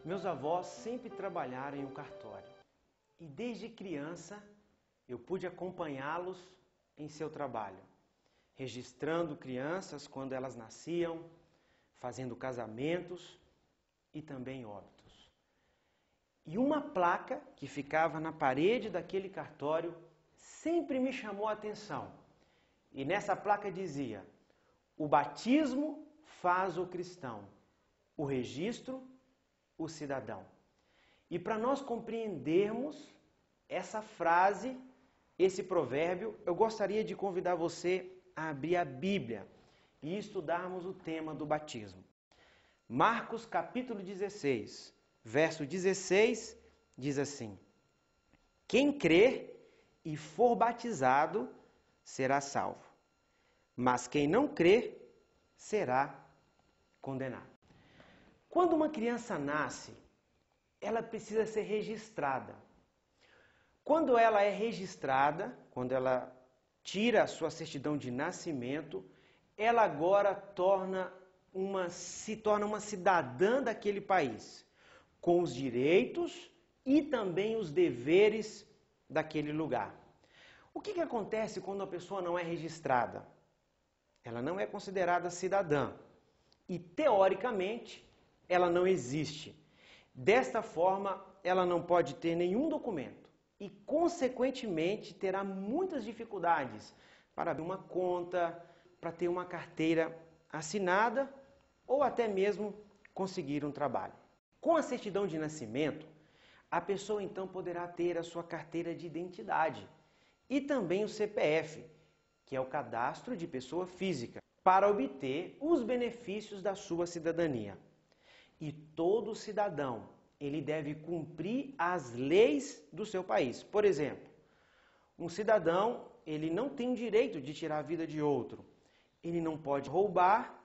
Meus avós sempre trabalharam em um cartório e desde criança eu pude acompanhá-los em seu trabalho, registrando crianças quando elas nasciam, fazendo casamentos e também óbitos. E uma placa que ficava na parede daquele cartório sempre me chamou a atenção. E nessa placa dizia: o batismo faz o cristão, o registro o cidadão. E para nós compreendermos essa frase, esse provérbio, eu gostaria de convidar você a abrir a Bíblia e estudarmos o tema do batismo. Marcos capítulo 16, verso 16, diz assim: quem crer e for batizado será salvo, mas quem não crer será condenado. Quando uma criança nasce, ela precisa ser registrada. Quando ela é registrada, quando ela tira a sua certidão de nascimento, ela agora se torna uma cidadã daquele país, com os direitos e também os deveres daquele lugar. O que acontece quando a pessoa não é registrada? Ela não é considerada cidadã e, teoricamente, ela não existe. Desta forma, ela não pode ter nenhum documento e, consequentemente, terá muitas dificuldades para abrir uma conta, para ter uma carteira assinada ou até mesmo conseguir um trabalho. Com a certidão de nascimento, a pessoa então poderá ter a sua carteira de identidade e também o CPF, que é o cadastro de pessoa física, para obter os benefícios da sua cidadania. E todo cidadão, ele deve cumprir as leis do seu país. Por exemplo, um cidadão, ele não tem direito de tirar a vida de outro. Ele não pode roubar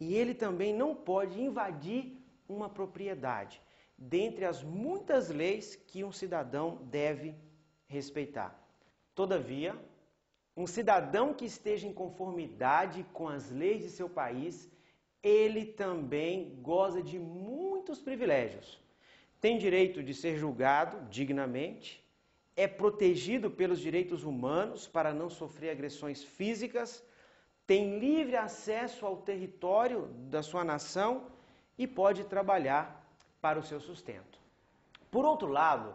e ele também não pode invadir uma propriedade, dentre as muitas leis que um cidadão deve respeitar. Todavia, um cidadão que esteja em conformidade com as leis de seu país, ele também goza de muitos privilégios. Tem direito de ser julgado dignamente, é protegido pelos direitos humanos para não sofrer agressões físicas, tem livre acesso ao território da sua nação e pode trabalhar para o seu sustento. Por outro lado,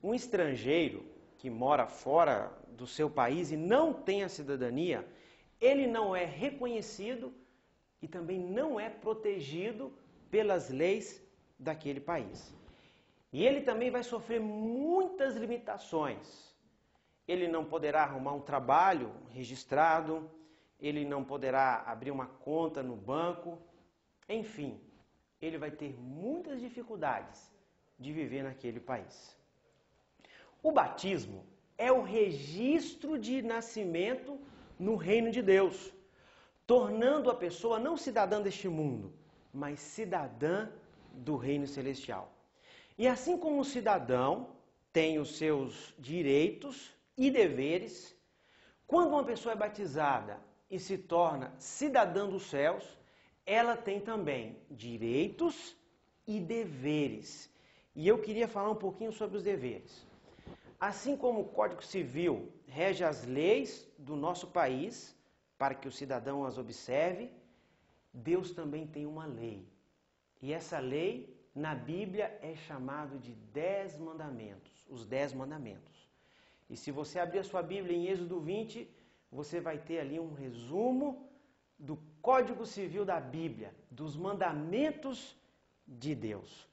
um estrangeiro que mora fora do seu país e não tem a cidadania, ele não é reconhecido e também não é protegido pelas leis daquele país. E ele também vai sofrer muitas limitações. Ele não poderá arrumar um trabalho registrado, ele não poderá abrir uma conta no banco, enfim, ele vai ter muitas dificuldades de viver naquele país. O batismo é o registro de nascimento no reino de Deus, tornando a pessoa não cidadã deste mundo, mas cidadã do reino celestial. E assim como o cidadão tem os seus direitos e deveres, quando uma pessoa é batizada e se torna cidadã dos céus, ela tem também direitos e deveres. E eu queria falar um pouquinho sobre os deveres. Assim como o Código Civil rege as leis do nosso país, para que o cidadão as observe, Deus também tem uma lei. E essa lei, na Bíblia, é chamado de 10 mandamentos, os 10 mandamentos. E se você abrir a sua Bíblia em Êxodo 20, você vai ter ali um resumo do Código Civil da Bíblia, dos mandamentos de Deus.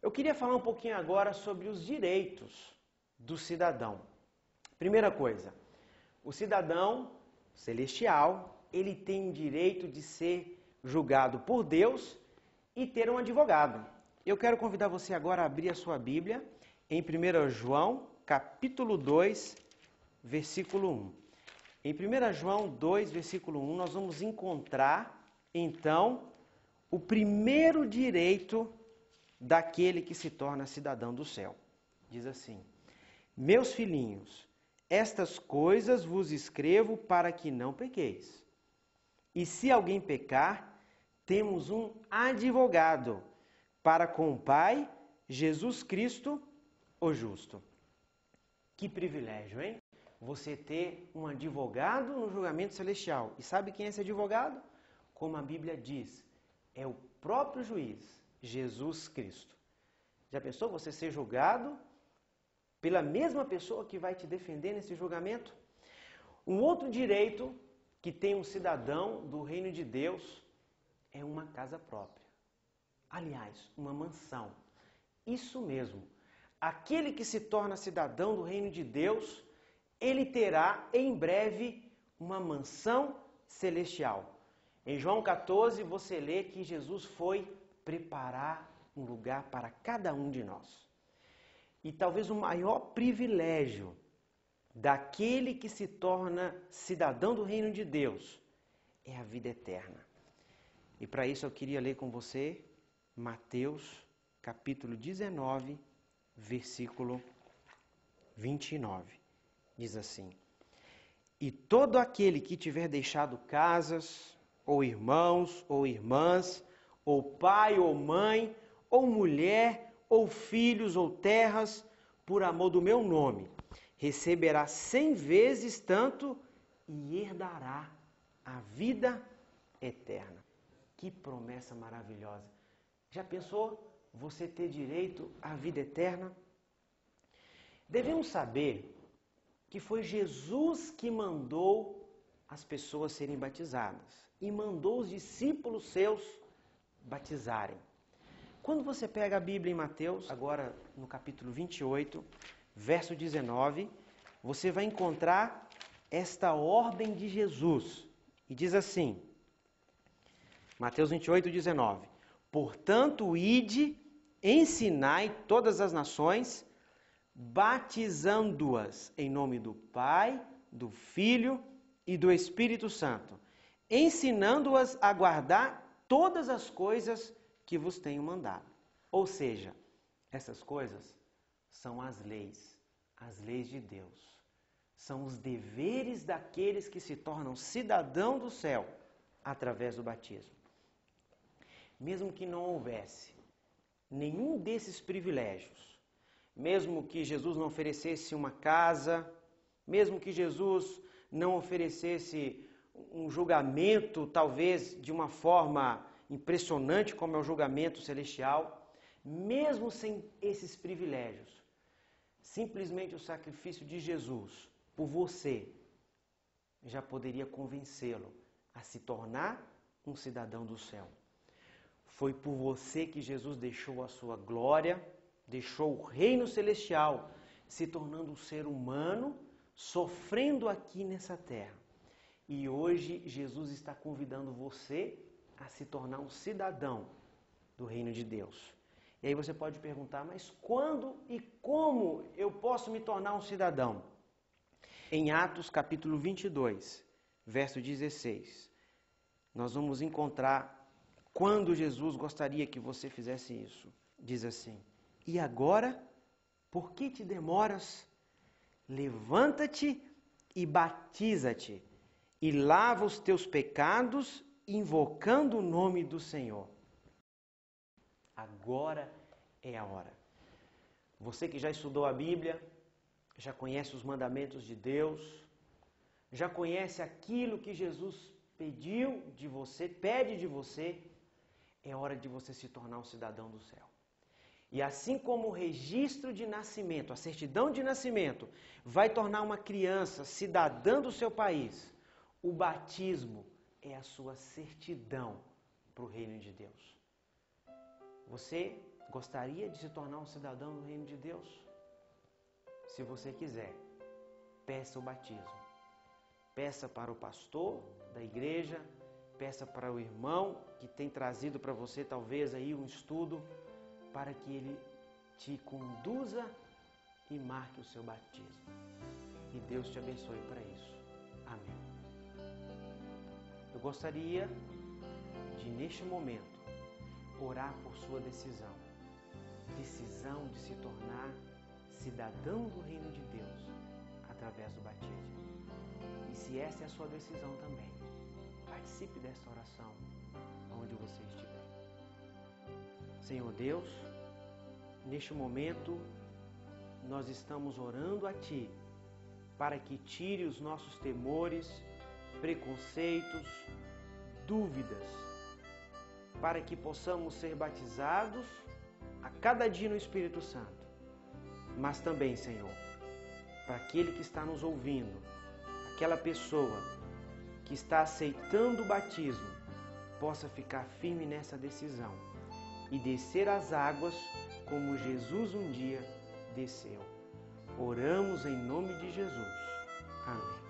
Eu queria falar um pouquinho agora sobre os direitos do cidadão. Primeira coisa, o cidadão celestial, ele tem o direito de ser julgado por Deus e ter um advogado. Eu quero convidar você agora a abrir a sua Bíblia em 1 João, capítulo 2, versículo 1. Em 1 João 2, versículo 1, nós vamos encontrar, então, o primeiro direito daquele que se torna cidadão do céu. Diz assim: meus filhinhos, estas coisas vos escrevo para que não pequeis. E se alguém pecar, temos um advogado para com o Pai, Jesus Cristo, o justo. Que privilégio, hein? Você ter um advogado no julgamento celestial. E sabe quem é esse advogado? Como a Bíblia diz, é o próprio juiz, Jesus Cristo. Já pensou você ser julgado pela mesma pessoa que vai te defender nesse julgamento? Um outro direito que tem um cidadão do reino de Deus é uma casa própria. Aliás, uma mansão. Isso mesmo. Aquele que se torna cidadão do reino de Deus, ele terá em breve uma mansão celestial. Em João 14, você lê que Jesus foi preparar um lugar para cada um de nós. E talvez o maior privilégio daquele que se torna cidadão do reino de Deus é a vida eterna. E para isso eu queria ler com você Mateus, capítulo 19, versículo 29. Diz assim: E todo aquele que tiver deixado casas, ou irmãos, ou irmãs, ou pai, ou mãe, ou mulher, ou filhos, ou terras, por amor do meu nome, receberá 100 vezes tanto e herdará a vida eterna. Que promessa maravilhosa! Já pensou você ter direito à vida eterna? Devemos saber que foi Jesus que mandou as pessoas serem batizadas e mandou os discípulos seus batizarem. Quando você pega a Bíblia em Mateus, agora no capítulo 28, verso 19, você vai encontrar esta ordem de Jesus. E diz assim, Mateus 28, 19: Portanto, ide, ensinai todas as nações, batizando-as em nome do Pai, do Filho e do Espírito Santo, ensinando-as a guardar todas as coisas que vos tenho mandado. Ou seja, essas coisas são as leis de Deus. São os deveres daqueles que se tornam cidadão do céu através do batismo. Mesmo que não houvesse nenhum desses privilégios, mesmo que Jesus não oferecesse uma casa, mesmo que Jesus não oferecesse um julgamento, talvez de uma forma impressionante como é o julgamento celestial, mesmo sem esses privilégios, simplesmente o sacrifício de Jesus por você já poderia convencê-lo a se tornar um cidadão do céu. Foi por você que Jesus deixou a sua glória, deixou o reino celestial, se tornando um ser humano, sofrendo aqui nessa terra. E hoje Jesus está convidando você a se tornar um cidadão do reino de Deus. E aí você pode perguntar, mas quando e como eu posso me tornar um cidadão? Em Atos capítulo 22, verso 16, nós vamos encontrar quando Jesus gostaria que você fizesse isso. Diz assim: E agora, por que te demoras? Levanta-te e batiza-te, e lava os teus pecados, invocando o nome do Senhor. Agora é a hora. Você que já estudou a Bíblia, já conhece os mandamentos de Deus, já conhece aquilo que Jesus pediu de você, pede de você, é hora de você se tornar um cidadão do céu. E assim como o registro de nascimento, a certidão de nascimento, vai tornar uma criança cidadã do seu país, o batismo é a sua certidão para o reino de Deus. Você gostaria de se tornar um cidadão do reino de Deus? Se você quiser, peça o batismo. Peça para o pastor da igreja, peça para o irmão que tem trazido para você talvez aí um estudo, para que ele te conduza e marque o seu batismo. E Deus te abençoe para isso. Amém. Eu gostaria de, neste momento, orar por sua decisão. Decisão de se tornar cidadão do reino de Deus através do batismo. E se essa é a sua decisão também, participe desta oração onde você estiver. Senhor Deus, neste momento nós estamos orando a Ti para que tire os nossos temores, preconceitos, dúvidas, para que possamos ser batizados a cada dia no Espírito Santo. Mas também, Senhor, para aquele que está nos ouvindo, aquela pessoa que está aceitando o batismo, possa ficar firme nessa decisão e descer as águas como Jesus um dia desceu. Oramos em nome de Jesus. Amém.